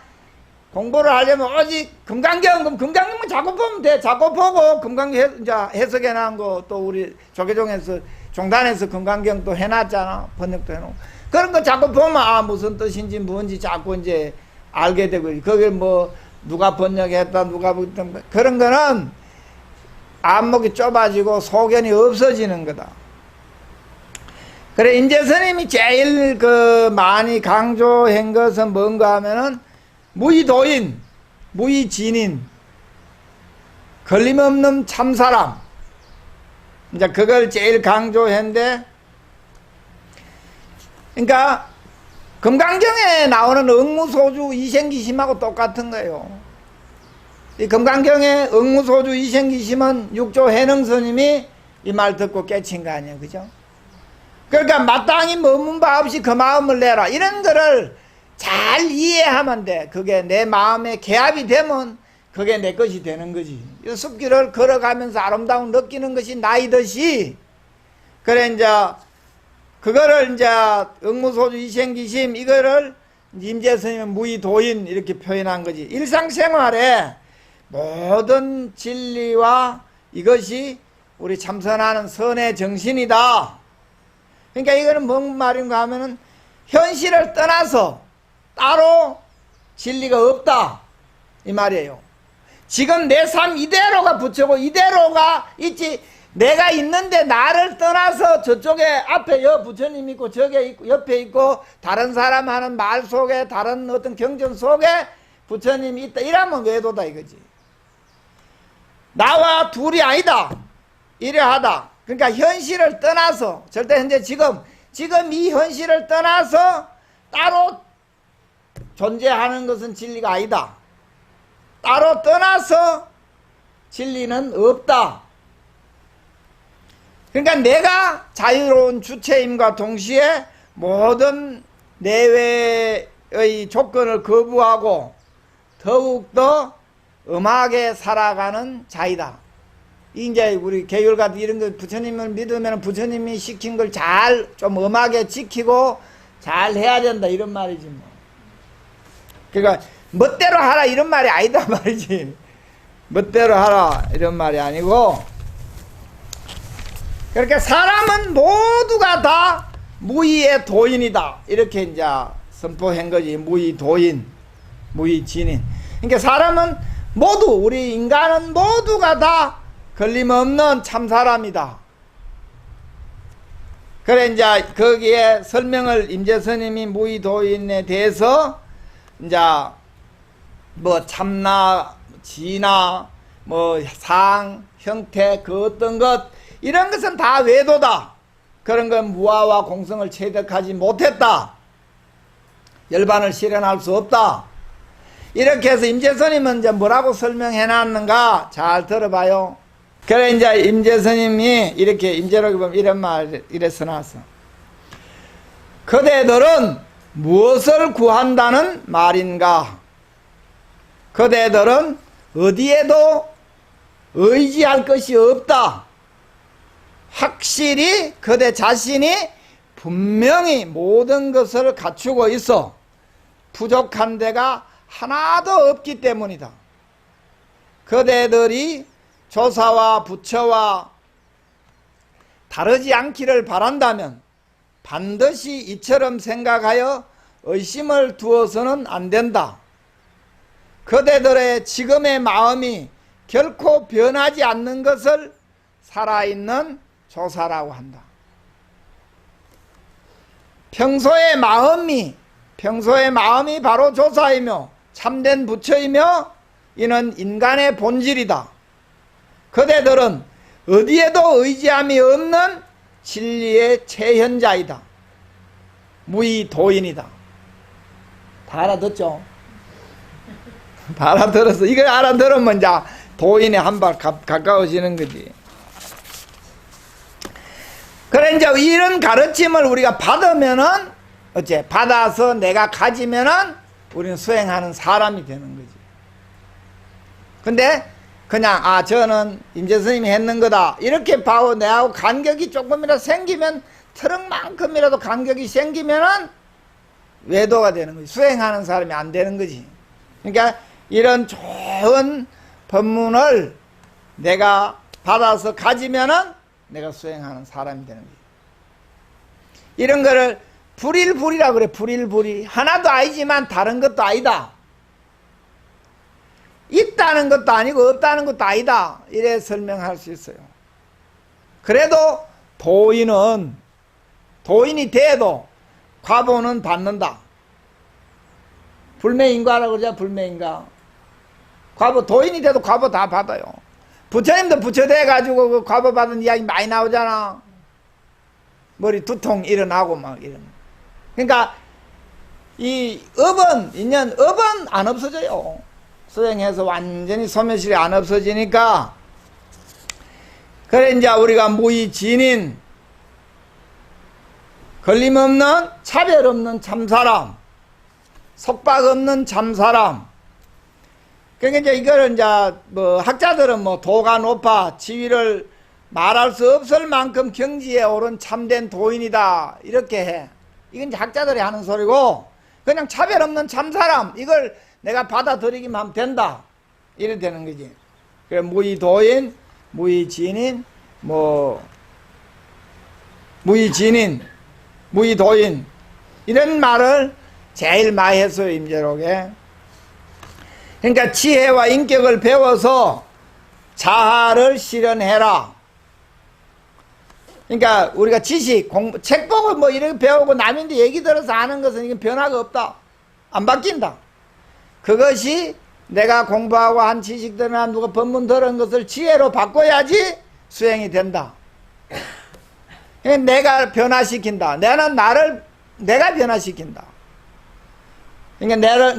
공부를 하려면 오직 금강경, 그럼 금강경만 자꾸 보면 돼. 자꾸 보고 금강경 이제 해석해 놓은 거 또 우리 조계종에서 종단에서 금강경 또 해놨잖아. 번역도 해놓고. 그런 거 자꾸 보면 아, 무슨 뜻인지 뭔지 자꾸 이제 알게 되고, 거길 뭐 누가 번역했다 누가 그런 거는 안목이 좁아지고 소견이 없어지는 거다. 그래, 임재스님이 제일 그 많이 강조한 것은 뭔가 하면은 무의도인, 무의진인, 걸림없는 참사람. 이제 그걸 제일 강조했는데, 그러니까 금강경에 나오는 응무소주 이생기심하고 똑같은 거예요. 이 금강경에 응무소주 이생기심은 육조 해능스님이 이 말 듣고 깨친 거 아니에요, 그죠? 그러니까 마땅히 머문 바 없이 그 마음을 내라, 이런 거를 잘 이해하면 돼. 그게 내 마음에 개합이 되면 그게 내 것이 되는 거지. 이 숲길을 걸어가면서 아름다움 느끼는 것이 나이듯이, 그래 이제 그거를 이제 응무소주 이생기심 이거를 임재스님은 무의도인 이렇게 표현한 거지. 일상생활에 모든 진리와 이것이 우리 참선하는 선의 정신이다. 그러니까 이거는 뭔 말인가 하면은 현실을 떠나서 따로 진리가 없다 이 말이에요. 지금 내 삶 이대로가 부처고 이대로가 있지, 내가 있는데 나를 떠나서 저쪽에 앞에 부처님 있고 저게 있고 옆에 있고 다른 사람 하는 말 속에 다른 어떤 경전 속에 부처님이 있다, 이러면 외도다 이거지. 나와 둘이 아니다 이래하다. 그러니까 현실을 떠나서, 절대 현재 지금 이 현실을 떠나서 따로 존재하는 것은 진리가 아니다. 따로 떠나서 진리는 없다. 그러니까 내가 자유로운 주체임과 동시에 모든 내외의 조건을 거부하고 더욱더 엄하게 살아가는 자이다. 이제 우리 계율 같은 이런 거 부처님을 믿으면 부처님이 시킨 걸 잘 좀 엄하게 지키고 잘 해야 된다 이런 말이지 뭐. 그러니까 멋대로 하라 이런 말이 아니다 말이지. 멋대로 하라 이런 말이 아니고, 그렇게 사람은 모두가 다 무의의 도인이다 이렇게 이제 선포한 거지. 무의도인, 무의진인. 그러니까 사람은 모두, 우리 인간은 모두가 다 걸림없는 참사람이다. 그래 이제 거기에 설명을 임재스님이 무의도인에 대해서 이제 뭐 참나, 지나, 뭐 상, 형태, 그 어떤 것 이런 것은 다 외도다. 그런 건 무아와 공성을 체득하지 못했다. 열반을 실현할 수 없다. 이렇게 해서 임재스님은 이제 뭐라고 설명해 놨는가 잘 들어봐요. 그래 이제 임재스님이 이렇게 임재록에 보면 이런 말 이래 써놨어. 그대들은 무엇을 구한다는 말인가? 그대들은 어디에도 의지할 것이 없다. 확실히 그대 자신이 분명히 모든 것을 갖추고 있어 부족한 데가 하나도 없기 때문이다. 그대들이 조사와 부처와 다르지 않기를 바란다면 반드시 이처럼 생각하여 의심을 두어서는 안 된다. 그대들의 지금의 마음이 결코 변하지 않는 것을 살아있는 조사라고 한다. 평소의 마음이 바로 조사이며 참된 부처이며 이는 인간의 본질이다. 그대들은 어디에도 의지함이 없는 진리의 체현자이다. 무의도인이다. 다 알아듣죠? 다 알아들었어. 이걸 알아들으면 이제 도인에 한 발 가까워지는 거지. 그래, 이제 이런 가르침을 우리가 받으면은, 어째, 받아서 내가 가지면은 우리는 수행하는 사람이 되는 거지. 근데, 그냥, 저는 임재 스님이 했는 거다. 이렇게 봐도 내하고 간격이 조금이라도 생기면, 트럭만큼이라도 간격이 생기면은 외도가 되는 거지. 수행하는 사람이 안 되는 거지. 그러니까, 이런 좋은 법문을 내가 받아서 가지면은 내가 수행하는 사람이 되는 거예요. 이런 거를 불일불이라고 그래. 불일불이. 하나도 아니지만 다른 것도 아니다. 있다는 것도 아니고 없다는 것도 아니다. 이래 설명할 수 있어요. 그래도 도인이 돼도 과보는 받는다. 불매인과라고 그러자. 불매인과. 과보, 도인이 돼도 과보 다 받아요. 부처님도 부처 돼가지고 그 과보 받은 이야기 많이 나오잖아. 머리 두통 일어나고 막 이런. 그러니까 이 업은 안 없어져요. 수행해서 완전히 소멸실이 안 없어지니까. 그래, 이제 우리가 무의진인, 걸림없는, 차별 없는 참사람, 속박 없는 참사람. 그러니까 이제 이거를 이제 뭐 학자들은 뭐 도가 높아 지위를 말할 수 없을 만큼 경지에 오른 참된 도인이다 이렇게 해. 이건 이제 학자들이 하는 소리고, 그냥 차별 없는 참사람, 이걸 내가 받아들이기만 하면 된다 이래 되는 거지. 그래, 무의도인, 무의진인, 무의진인, 무의도인 이런 말을 제일 많이 했어요, 임재록에. 그러니까 지혜와 인격을 배워서 자아를 실현해라. 그러니까 우리가 지식, 공부, 책 보고 뭐 이렇게 배우고 남인데 얘기 들어서 아는 것은 이건 변화가 없다. 안 바뀐다. 그것이 내가 공부하고 한 지식들이나 누가 법문 들은 것을 지혜로 바꿔야지 수행이 된다. 내가 변화시킨다. 내가 변화시킨다. 그러니까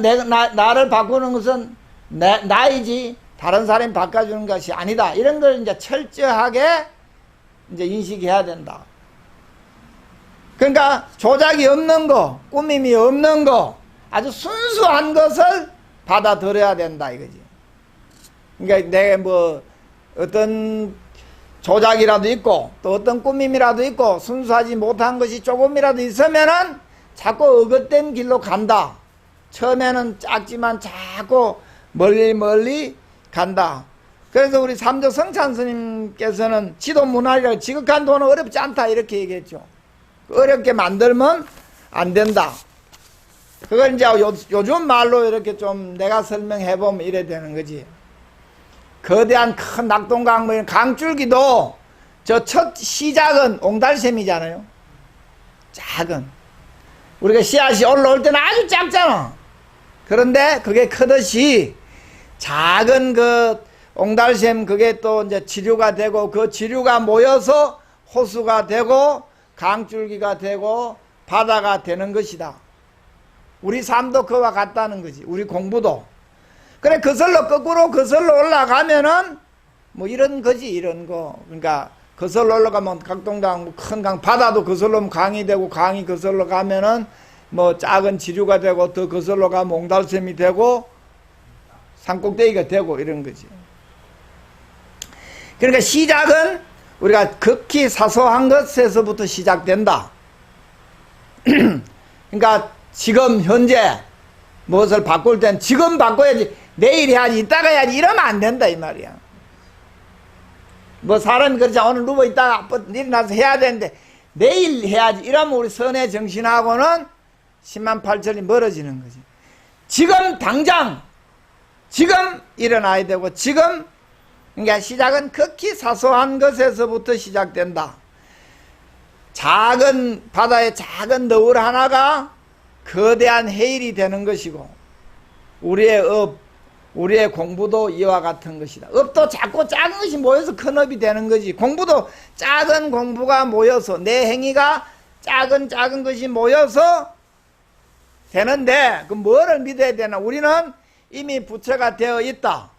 나를 바꾸는 것은 나이지 다른 사람이 바꿔주는 것이 아니다. 이런 걸 이제 철저하게 이제 인식해야 된다. 그러니까 조작이 없는 거, 꾸밈이 없는 거, 아주 순수한 것을 받아들여야 된다 이거지. 그러니까 내가 뭐 어떤 조작이라도 있고 또 어떤 꾸밈이라도 있고 순수하지 못한 것이 조금이라도 있으면은 자꾸 어긋된 길로 간다. 처음에는 작지만 자꾸 멀리 간다. 그래서 우리 삼조 성찬 스님께서는 지도문화리라고 지극한 도는 어렵지 않다 이렇게 얘기했죠. 어렵게 만들면 안 된다. 그걸 이제 요즘 말로 이렇게 좀 내가 설명해보면 이래 되는 거지. 거대한 큰 낙동강, 뭐 강줄기도 저 첫 시작은 옹달샘이잖아요. 작은. 우리가 씨앗이 올라올 때는 아주 작잖아. 그런데 그게 크듯이 작은 그 옹달샘 그게 또 이제 지류가 되고 그 지류가 모여서 호수가 되고 강줄기가 되고 바다가 되는 것이다. 우리 삶도 그와 같다는 거지. 우리 공부도. 그래, 거꾸로 거슬러 올라가면은 뭐 이런 거지, 이런 거. 그러니까 거슬러 올라가면 각동강, 큰 강, 바다도 거슬러 오면 강이 되고 강이 거슬러 가면은 뭐 작은 지류가 되고 더 거슬러 가면 옹달샘이 되고 산꼭대기가 되고 이런 거지. 그러니까 시작은 우리가 극히 사소한 것에서부터 시작된다. 그러니까 지금 현재 무엇을 바꿀 땐 지금 바꿔야지, 내일 해야지, 이따가 해야지 이러면 안 된다 이 말이야. 뭐 사람이 그렇지, 오늘 누워 있다가 일어나서 해야 되는데 내일 해야지 이러면 우리 선의 정신하고는 10만 8천이 멀어지는 거지. 지금 당장 지금 일어나야 되고 지금, 그러니까 시작은 극히 사소한 것에서부터 시작된다. 작은 바다의 작은 너울 하나가 거대한 해일이 되는 것이고, 우리의 업, 우리의 공부도 이와 같은 것이다. 업도 작고 작은 것이 모여서 큰 업이 되는 거지. 공부도 작은 공부가 모여서, 내 행위가 작은 것이 모여서 되는데, 그 뭐를 믿어야 되나? 우리는 이미 부처가 되어 있다.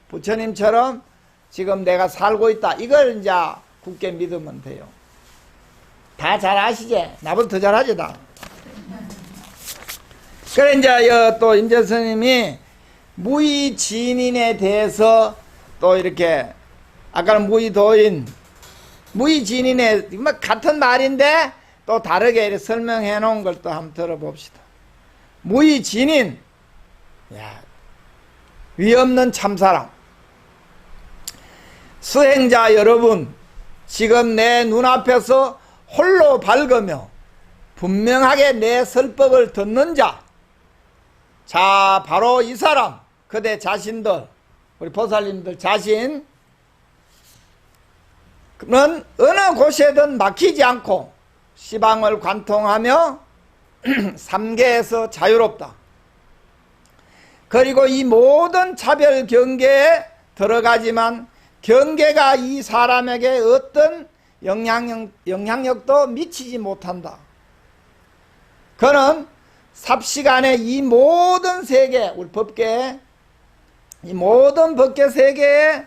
부처님처럼 지금 내가 살고 있다. 이걸 이제 굳게 믿으면 돼요. 다 잘 아시지? 나보다 더 잘하지, 다. 그래, 이제, 또, 임재 스님이 무의진인에 대해서 또 이렇게, 아까는 무의도인, 무의진인에, 같은 말인데 또 다르게 이렇게 설명해 놓은 걸 또 한번 들어봅시다. 무의진인, 야, 위없는 참사람. 수행자 여러분, 지금 내 눈앞에서 홀로 밝으며 분명하게 내 설법을 듣는 자, 자, 바로 이 사람, 그대 자신들, 우리 보살님들 자신은 어느 곳에든 막히지 않고 시방을 관통하며 삼계에서 자유롭다. 그리고 이 모든 차별 경계에 들어가지만 경계가 이 사람에게 어떤 영향력도 미치지 못한다. 그는 삽시간에 이 모든 세계, 우리 법계, 이 모든 법계 세계에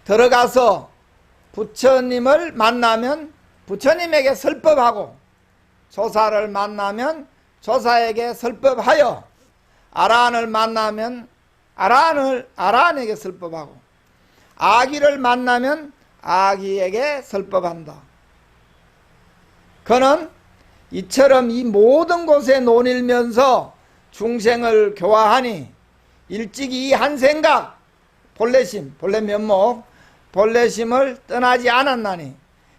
들어가서 부처님을 만나면 부처님에게 설법하고, 조사를 만나면 조사에게 설법하여, 아라한을 만나면 아라한에게 설법하고, 아기를 만나면 아기에게 설법한다. 그는 이처럼 이 모든 곳에 논일면서 중생을 교화하니 일찍이 이 한 생각, 본래심, 본래 면목, 본래심을 떠나지 않았나니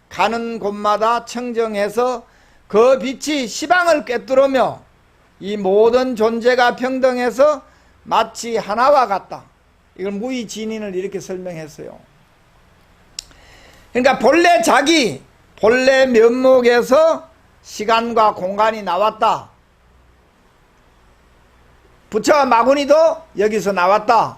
가는 곳마다 청정해서 그 빛이 시방을 꿰뚫으며 이 모든 존재가 평등해서 마치 하나와 같다. 이걸 무의진인을 이렇게 설명했어요. 그러니까 본래 자기, 본래 면목에서 시간과 공간이 나왔다. 부처와 마구니도 여기서 나왔다.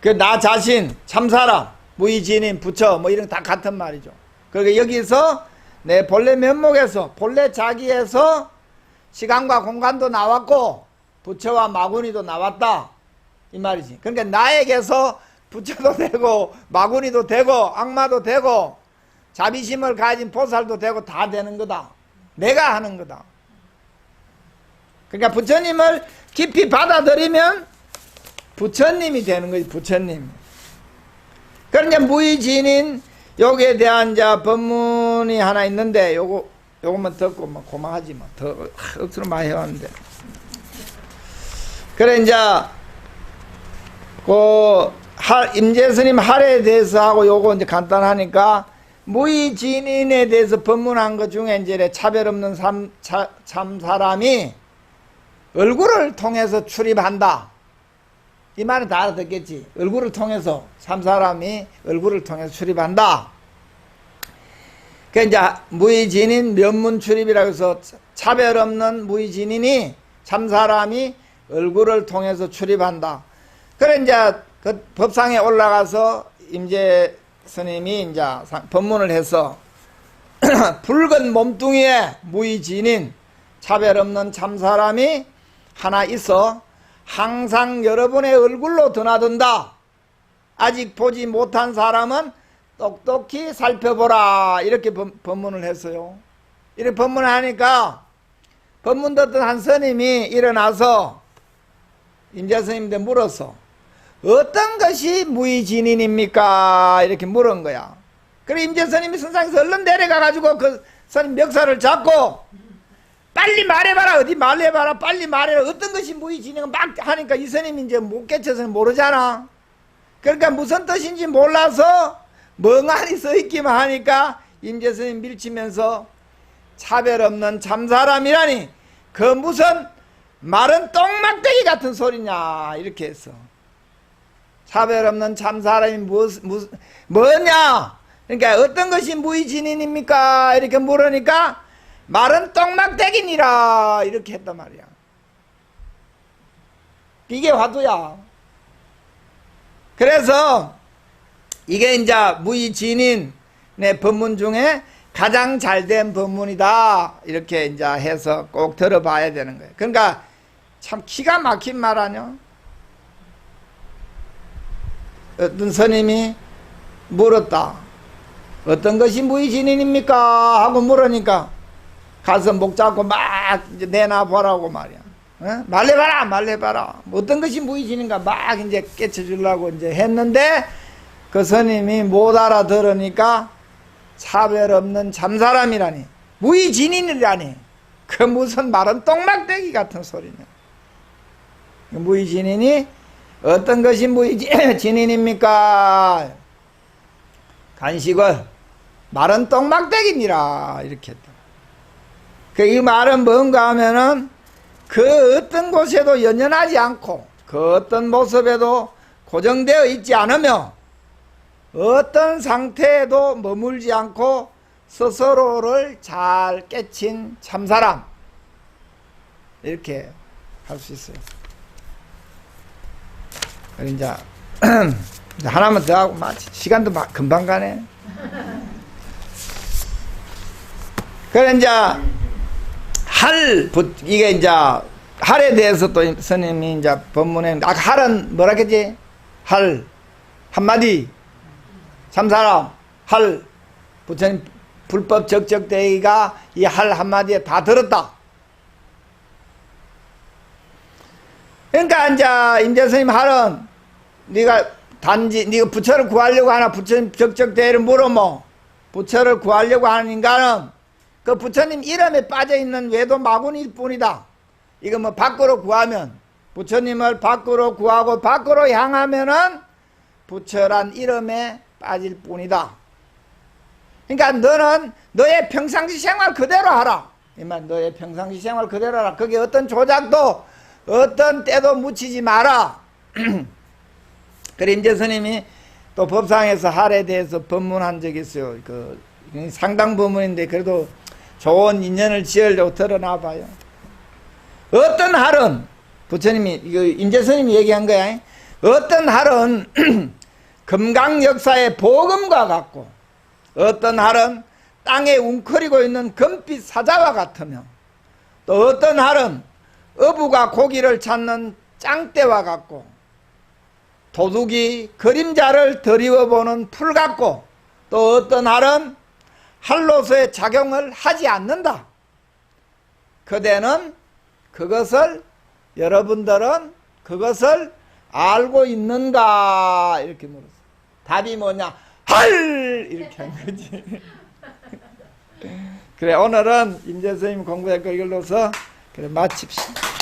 그 나 자신, 참사람, 무의진인, 부처 뭐 이런 다 같은 말이죠. 그러니까 여기서 내 본래 면목에서, 본래 자기에서 시간과 공간도 나왔고 부처와 마구니도 나왔다. 이 말이지. 그러니까 나에게서 부처도 되고 마구니도 되고 악마도 되고 자비심을 가진 보살도 되고 다 되는 거다. 내가 하는 거다. 그러니까 부처님을 깊이 받아들이면 부처님이 되는 거지. 부처님. 그러니까 무의진인 요기에 대한 이제 법문이 하나 있는데 요것만 듣고 뭐 고마하지 뭐. 더 억수로 많이 해왔는데. 그래 이제 임재스님 할에 대해서 하고 요거 이제 간단하니까 무의진인에 대해서 법문한 것 중에 이제 차별 없는 참 사람이 얼굴을 통해서 출입한다. 이 말은 다 알아듣겠지. 얼굴을 통해서, 참 사람이 얼굴을 통해서 출입한다. 그 이제 무의진인 면문 출입이라고 해서 차별 없는 무의진인이 참 사람이 얼굴을 통해서 출입한다. 그래 이제 그 법상에 올라가서 임재 스님이 이제 법문을 해서 붉은 몸뚱이에 무의진인 차별 없는 참 사람이 하나 있어 항상 여러분의 얼굴로 드나든다. 아직 보지 못한 사람은 똑똑히 살펴보라. 이렇게 법문을 했어요. 이렇게 법문을 하니까 법문 듣던 한 스님이 일어나서 임재 스님한테 물었어. 어떤 것이 무의진인입니까? 이렇게 물은 거야. 그래 임재 스님이 선상에서 얼른 내려가가지고 그 스님 멱살을 잡고 빨리 말해봐라. 어디 말해봐라. 빨리 말해라. 어떤 것이 무의진인가 막 하니까 이 스님이 이제 못 깨쳐서 모르잖아. 그러니까 무슨 뜻인지 몰라서 멍하니 써있기만 하니까 임재 스님 밀치면서 차별 없는 참사람이라니 그 무슨 마른 똥막대기 같은 소리냐 이렇게 했어. 차별 없는 참사람이 뭐냐? 그러니까 어떤 것이 무의진인입니까? 이렇게 물으니까 마른 똥막대기니라 이렇게 했단 말이야. 이게 화두야. 그래서 이게 이제 무의진인의 법문 중에 가장 잘된 법문이다. 이렇게 이제 해서 꼭 들어봐야 되는 거예요. 그러니까 참 기가 막힌 말 아니요? 어떤 스님이 물었다. 어떤 것이 무의진인입니까? 하고 물으니까 가서 목 잡고 막 이제 내놔보라고 말이야. 어? 말해봐라, 말해봐라. 어떤 것이 무의진인가 막 이제 깨쳐주려고 이제 했는데 그 스님이 못 알아들으니까 차별 없는 참사람이라니, 무의진인이라니. 그 무슨 말은 똥막대기 같은 소리냐. 무의진인이 어떤 것이 무의진인입니까? 간식을 말은 똥막대기니라 이렇게 했다. 이 말은 뭔가 하면은 그 어떤 곳에도 연연하지 않고 그 어떤 모습에도 고정되어 있지 않으며 어떤 상태에도 머물지 않고 스스로를 잘 깨친 참사람, 이렇게 할 수 있어요. 이제 하나만 더 하고 마치 시간도 금방 가네. 그래 이제 이게 이제 할에 대해서 또 스님이 이제 법문에 할은 뭐라 했지? 할 한마디 참사람 할 부처님 불법 적적대의가 이 할 한마디에 다 들었다. 그러니까 이제 임재스님 할은 네가 단지 네가 부처를 구하려고 하나 부처님 적적대의를 물으면 부처를 구하려고 하는 인간은 그 부처님 이름에 빠져있는 외도 마군일 뿐이다. 이거 뭐 밖으로 구하면 부처님을 밖으로 구하고 밖으로 향하면은 부처란 이름에 빠질 뿐이다. 그러니까 너는 너의 평상시 생활 그대로 하라. 이만 너의 평상시 생활 그대로 하라. 거기에 어떤 조작도 어떤 때도 묻히지 마라. 그래 임재 스님이 또 법상에서 할에 대해서 법문한 적이 있어요. 그 상당 법문인데 그래도 좋은 인연을 지으려고 드러나 봐요. 어떤 할은 부처님이 이거 임재 스님이 얘기한 거야. 어떤 할은 금강 역사의 보금과 같고 어떤 할은 땅에 웅크리고 있는 금빛 사자와 같으며 또 어떤 할은 어부가 고기를 찾는 짱대와 같고 도둑이 그림자를 드리워보는 풀 같고 또 어떤 할은 할로서의 작용을 하지 않는다. 그대는 그것을 여러분들은 그것을 알고 있는가? 이렇게 물었어. 답이 뭐냐? 할! 이렇게 한 거지. 그래 오늘은 임재 스님 공부할 걸 이걸로서 그래 마칩시다.